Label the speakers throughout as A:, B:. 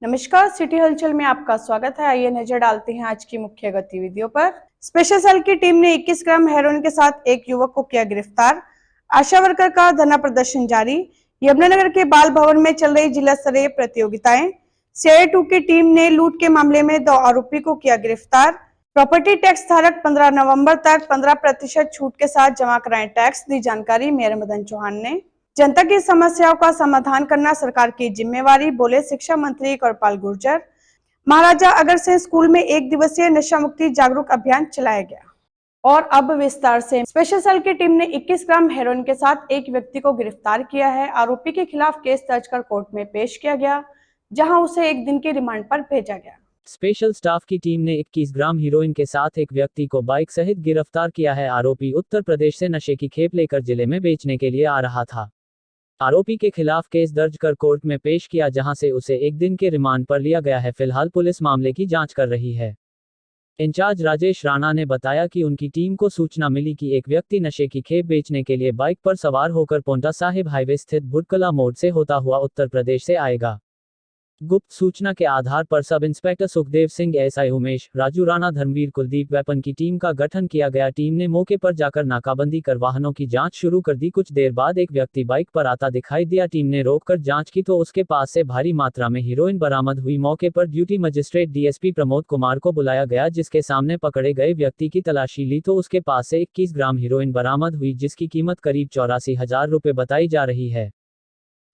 A: नमस्कार, सिटी हलचल में आपका स्वागत है। आइए नजर डालते हैं आज की मुख्य गतिविधियों पर। स्पेशल सेल की टीम ने 21 ग्राम हेरोइन के साथ एक युवक को किया गिरफ्तार। आशा वर्कर का धरना प्रदर्शन जारी। यमुनानगर के बाल भवन में चल रही जिला स्तरीय प्रतियोगिताएं। CI2 की टीम ने लूट के मामले में 2 आरोपी को किया गिरफ्तार। प्रॉपर्टी टैक्स धारक 15 नवंबर तक 15% छूट के साथ जमा कराएं टैक्स, दी जानकारी मेयर मदन चौहान ने। जनता की समस्याओं का समाधान करना सरकार की जिम्मेवारी, बोले शिक्षा मंत्री कृपाल गुर्जर। महाराजा अग्रसेन स्कूल में 1 दिवसीय नशा मुक्ति जागरूक अभियान चलाया गया। और अब विस्तार से। स्पेशल सेल की टीम ने 21 ग्राम हेरोइन के साथ एक व्यक्ति को गिरफ्तार किया है। आरोपी के खिलाफ केस दर्ज कर कोर्ट में पेश किया गया, जहां उसे 1 दिन की रिमांड पर भेजा गया।
B: स्पेशल स्टाफ की टीम ने 21 ग्राम हीरोइन के साथ एक व्यक्ति को बाइक सहित गिरफ्तार किया है। आरोपी उत्तर प्रदेश से नशे की खेप लेकर जिले में बेचने के लिए आ रहा था। आरोपी के खिलाफ केस दर्ज कर कोर्ट में पेश किया, जहां से उसे 1 दिन के रिमांड पर लिया गया है। फिलहाल पुलिस मामले की जांच कर रही है। इंचार्ज राजेश राणा ने बताया कि उनकी टीम को सूचना मिली कि एक व्यक्ति नशे की खेप बेचने के लिए बाइक पर सवार होकर पोंटा साहिब हाईवे स्थित भुटकला मोड़ से होता हुआ उत्तर प्रदेश से आएगा। गुप्त सूचना के आधार पर sub inspector Sukhdev Singh, SI Umesh, Raju Rana, Dharmveer, Kuldeep weapon की टीम का गठन किया गया। टीम ने मौके पर जाकर नाकाबंदी कर वाहनों की जांच शुरू कर दी। कुछ देर बाद एक व्यक्ति बाइक पर आता दिखाई दिया। टीम ने रोककर जांच की तो उसके पास से भारी मात्रा में हीरोइन बरामद हुई। मौके पर duty magistrate DSP Pramod Kumar को बुलाया गया, जिसके सामने पकड़े गए व्यक्ति की तलाशी ली तो उसके पास से 21 ग्राम हीरोइन बरामद हुई, जिसकी कीमत करीब 84,000 रुपये बताई जा रही है।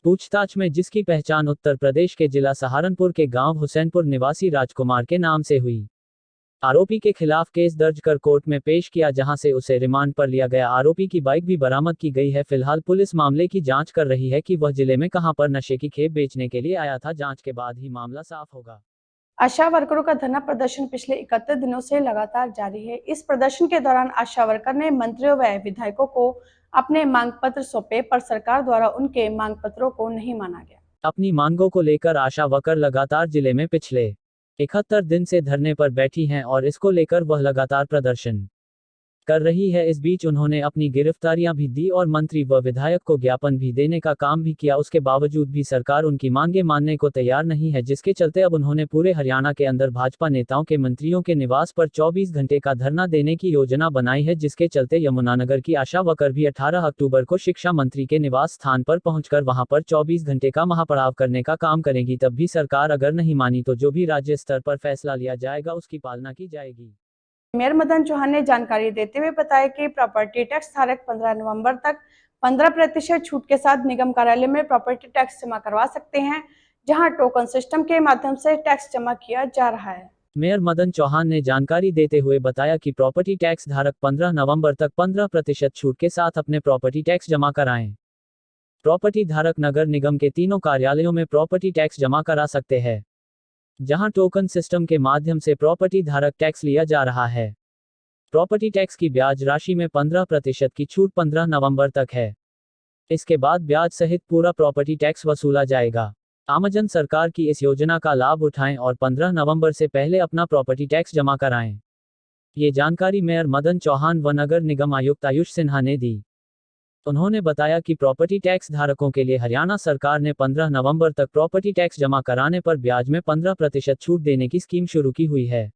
B: पूछताछ में जिसकी पहचान उत्तर प्रदेश के जिला सहारनपुर के गांव हुसैनपुर निवासी राजकुमार के नाम से हुई। आरोपी के खिलाफ केस दर्ज कर कोर्ट में पेश किया, जहां से उसे रिमांड पर लिया गया। आरोपी की बाइक भी बरामद की गई है। फिलहाल पुलिस मामले की जांच कर रही है कि वह जिले में कहां पर नशे की खेप बेचने के लिए आया था। जांच के बाद ही मामला साफ होगा।
A: आशा वर्करों का धरना प्रदर्शन पिछले 31 दिनों से लगातार जारी है। इस प्रदर्शन के दौरान आशा वर्कर ने मंत्रियों व विधायकों को अपने मांग पत्र सौंपे, पर सरकार द्वारा उनके मांग पत्रों को नहीं माना गया।
B: अपनी मांगों को लेकर आशा वर्कर लगातार जिले में पिछले 71 दिन से धरने पर बैठी हैं और इसको लेकर वह लगातार प्रदर्शन कर रही है। इस बीच उन्होंने अपनी गिरफ्तारियां भी दी और मंत्री व विधायक को ज्ञापन भी देने का काम भी किया। उसके बावजूद भी सरकार उनकी मांगे मानने को तैयार नहीं है, जिसके चलते अब उन्होंने पूरे हरियाणा के अंदर भाजपा नेताओं के मंत्रियों के निवास पर 24 घंटे का धरना देने की योजना बनाई है, जिसके चलते यमुनानगर की आशा वर्कर भी 18 अक्टूबर को शिक्षा मंत्री के निवास स्थान पर पहुंचकर वहां पर 24 घंटे का महापड़ाव करने का काम करेगी। तब भी सरकार अगर नहीं मानी तो जो भी राज्य स्तर पर फैसला लिया जाएगा उसकी पालना की जाएगी।
A: मेयर मदन चौहान ने जानकारी देते हुए बताया कि प्रॉपर्टी टैक्स धारक 15 नवंबर तक 15% छूट के साथ निगम कार्यालय में प्रॉपर्टी टैक्स जमा करवा सकते हैं, जहां टोकन सिस्टम के माध्यम से टैक्स जमा किया जा रहा है।
B: मेयर मदन चौहान ने जानकारी देते हुए बताया कि प्रॉपर्टी टैक्स धारक 15 नवंबर तक 15% छूट के साथ अपने प्रॉपर्टी टैक्स जमा कराएं। प्रॉपर्टी धारक नगर निगम के तीनों कार्यालयों में प्रॉपर्टी टैक्स जमा करा सकते हैं, जहां टोकन सिस्टम के माध्यम से प्रॉपर्टी धारक टैक्स लिया जा रहा है। प्रॉपर्टी टैक्स की ब्याज राशि में 15% की छूट 15 नवंबर तक है। इसके बाद ब्याज सहित पूरा प्रॉपर्टी टैक्स वसूला जाएगा। आमजन सरकार की इस योजना का लाभ उठाएं और 15 नवंबर से पहले अपना प्रॉपर्टी टैक्स जमा कराएं। ये जानकारी मेयर मदन चौहान व नगर निगम आयुक्त आयुष सिन्हा ने दी। उन्होंने बताया कि प्रॉपर्टी टैक्स धारकों के लिए हरियाणा सरकार ने 15 नवंबर तक प्रॉपर्टी टैक्स जमा कराने पर ब्याज में 15% छूट देने की स्कीम शुरू की हुई है।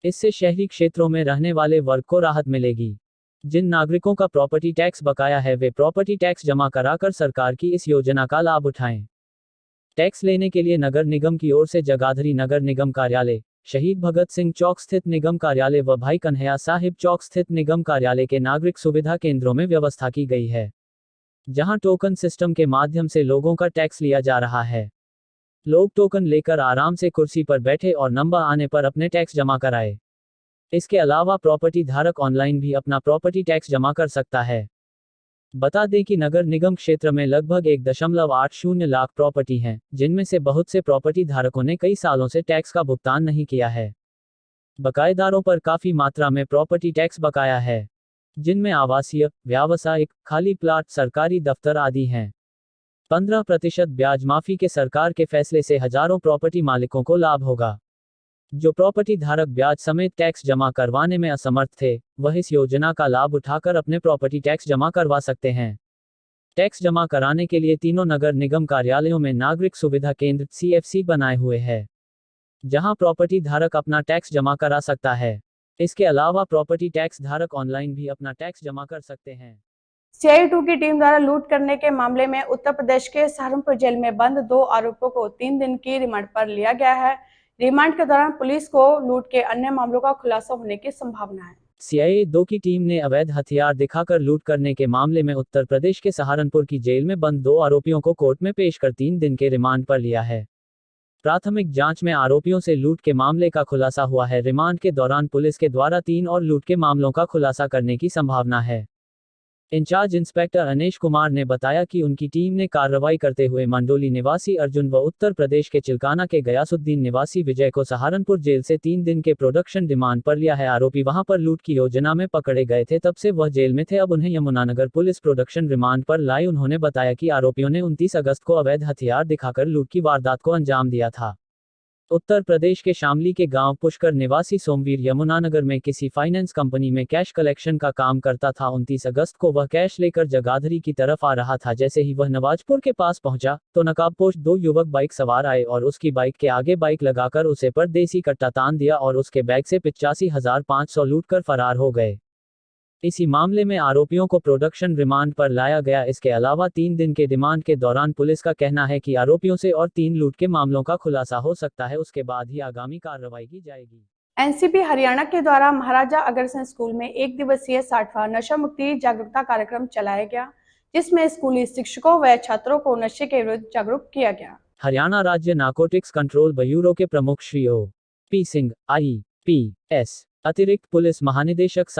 B: इससे शहरी क्षेत्रों में रहने वाले वर्ग को राहत मिलेगी। जिन नागरिकों का प्रॉपर्टी टैक्स बकाया है वे प्रॉपर्टी टैक्स जमा कराकर सरकार की इस योजना का लाभ उठाएं। टैक्स लेने के लिए नगर निगम की ओर से जगाधरी नगर निगम कार्यालय, शहीद भगत सिंह चौक स्थित निगम कार्यालय व भाई कन्हैया साहिब चौक स्थित निगम कार्यालय के नागरिक सुविधा केंद्रों में व्यवस्था की गई है, जहां टोकन सिस्टम के माध्यम से लोगों का टैक्स लिया जा रहा है। लोग टोकन लेकर आराम से कुर्सी पर बैठे और नंबर आने पर अपने टैक्स जमा कराए। इसके अलावा प्रॉपर्टी धारक ऑनलाइन भी अपना प्रॉपर्टी टैक्स जमा कर सकता है। बता दें कि नगर निगम क्षेत्र में लगभग 1.80 लाख प्रॉपर्टी हैं, जिनमें से बहुत से प्रॉपर्टी धारकों ने कई सालों से टैक्स का भुगतान नहीं किया है। बकायेदारों पर काफी मात्रा में प्रॉपर्टी टैक्स बकाया है, जिनमें आवासीय, व्यावसायिक, खाली प्लाट, सरकारी दफ्तर आदि हैं। 15% ब्याज माफी के सरकार के फैसले से हजारों प्रॉपर्टी मालिकों को लाभ होगा। जो प्रॉपर्टी धारक ब्याज समेत टैक्स जमा करवाने में असमर्थ थे, वह इस योजना का लाभ उठाकर अपने प्रॉपर्टी टैक्स जमा करवा सकते हैं। टैक्स जमा कराने के लिए तीनों नगर निगम कार्यालयों में नागरिक सुविधा केंद्र CFC बनाए हुए हैं, जहां प्रॉपर्टी धारक अपना टैक्स जमा करा सकता है। इसके अलावा प्रॉपर्टी टैक्स धारक ऑनलाइन भी अपना टैक्स जमा कर सकते हैं।
A: CI2 की टीम द्वारा लूट करने के मामले में उत्तर प्रदेश के सहारनपुर जेल में बंद 2 आरोपियों को 3 दिन की रिमांड पर लिया गया है। रिमांड के दौरान पुलिस को लूट के अन्य मामलों का खुलासा होने की संभावना है।
B: CIA2 की टीम ने अवैध हथियार दिखाकर लूट करने के मामले में उत्तर प्रदेश के सहारनपुर की जेल में बंद 2 आरोपियों को कोर्ट में पेश कर 3 दिन के रिमांड पर लिया है। प्राथमिक जांच में आरोपियों से लूट के मामले का खुलासा हुआ है। रिमांड के दौरान पुलिस के द्वारा 3 और लूट के मामलों का खुलासा करने की संभावना है। इंचार्ज इंस्पेक्टर अनेश कुमार ने बताया कि उनकी टीम ने कार्रवाई करते हुए मंडोली निवासी अर्जुन व उत्तर प्रदेश के चिल्काना के गयासुद्दीन निवासी विजय को सहारनपुर जेल से 3 दिन के प्रोडक्शन रिमांड पर लिया है। आरोपी वहां पर लूट की योजना में पकड़े गए थे, तब से वह जेल में थे। अब उन्हें यमुनानगर पुलिस प्रोडक्शन रिमांड पर लाई। उन्होंने बताया कि आरोपियों ने 29 अगस्त को अवैध हथियार दिखाकर लूट की वारदात को अंजाम दिया था। उत्तर प्रदेश के शामली के गांव पुष्कर निवासी सोमवीर यमुनानगर में किसी फाइनेंस कंपनी में कैश कलेक्शन का काम करता था। 29 अगस्त को वह कैश लेकर जगाधरी की तरफ आ रहा था। जैसे ही वह नवाजपुर के पास पहुंचा तो नकाबपोश 2 युवक बाइक सवार आए और उसकी बाइक के आगे बाइक लगाकर उसे पर देसी कट्टा तान दिया और उसके बैग से 85,500 लूटकर फरार हो गए। इसी मामले में आरोपियों को प्रोडक्शन रिमांड पर लाया गया। इसके अलावा 3 दिन के रिमांड के दौरान पुलिस का कहना है कि आरोपियों से और 3 लूट के मामलों का खुलासा हो सकता है। उसके बाद ही आगामी कार्रवाई की जाएगी।
A: एनसीपी हरियाणा के द्वारा महाराजा अग्रसेन स्कूल में 1 दिवसीय 60वां नशा मुक्ति जागरूकता कार्यक्रम चलाया गया, जिसमें स्कूली शिक्षकों व छात्रों को नशे के विरुद्ध जागरूक किया गया।
B: हरियाणा राज्य नारकोटिक्स कंट्रोल ब्यूरो के प्रमुख श्री O.P. सिंह, IPS, अतिरिक्त पुलिस महानिदेशक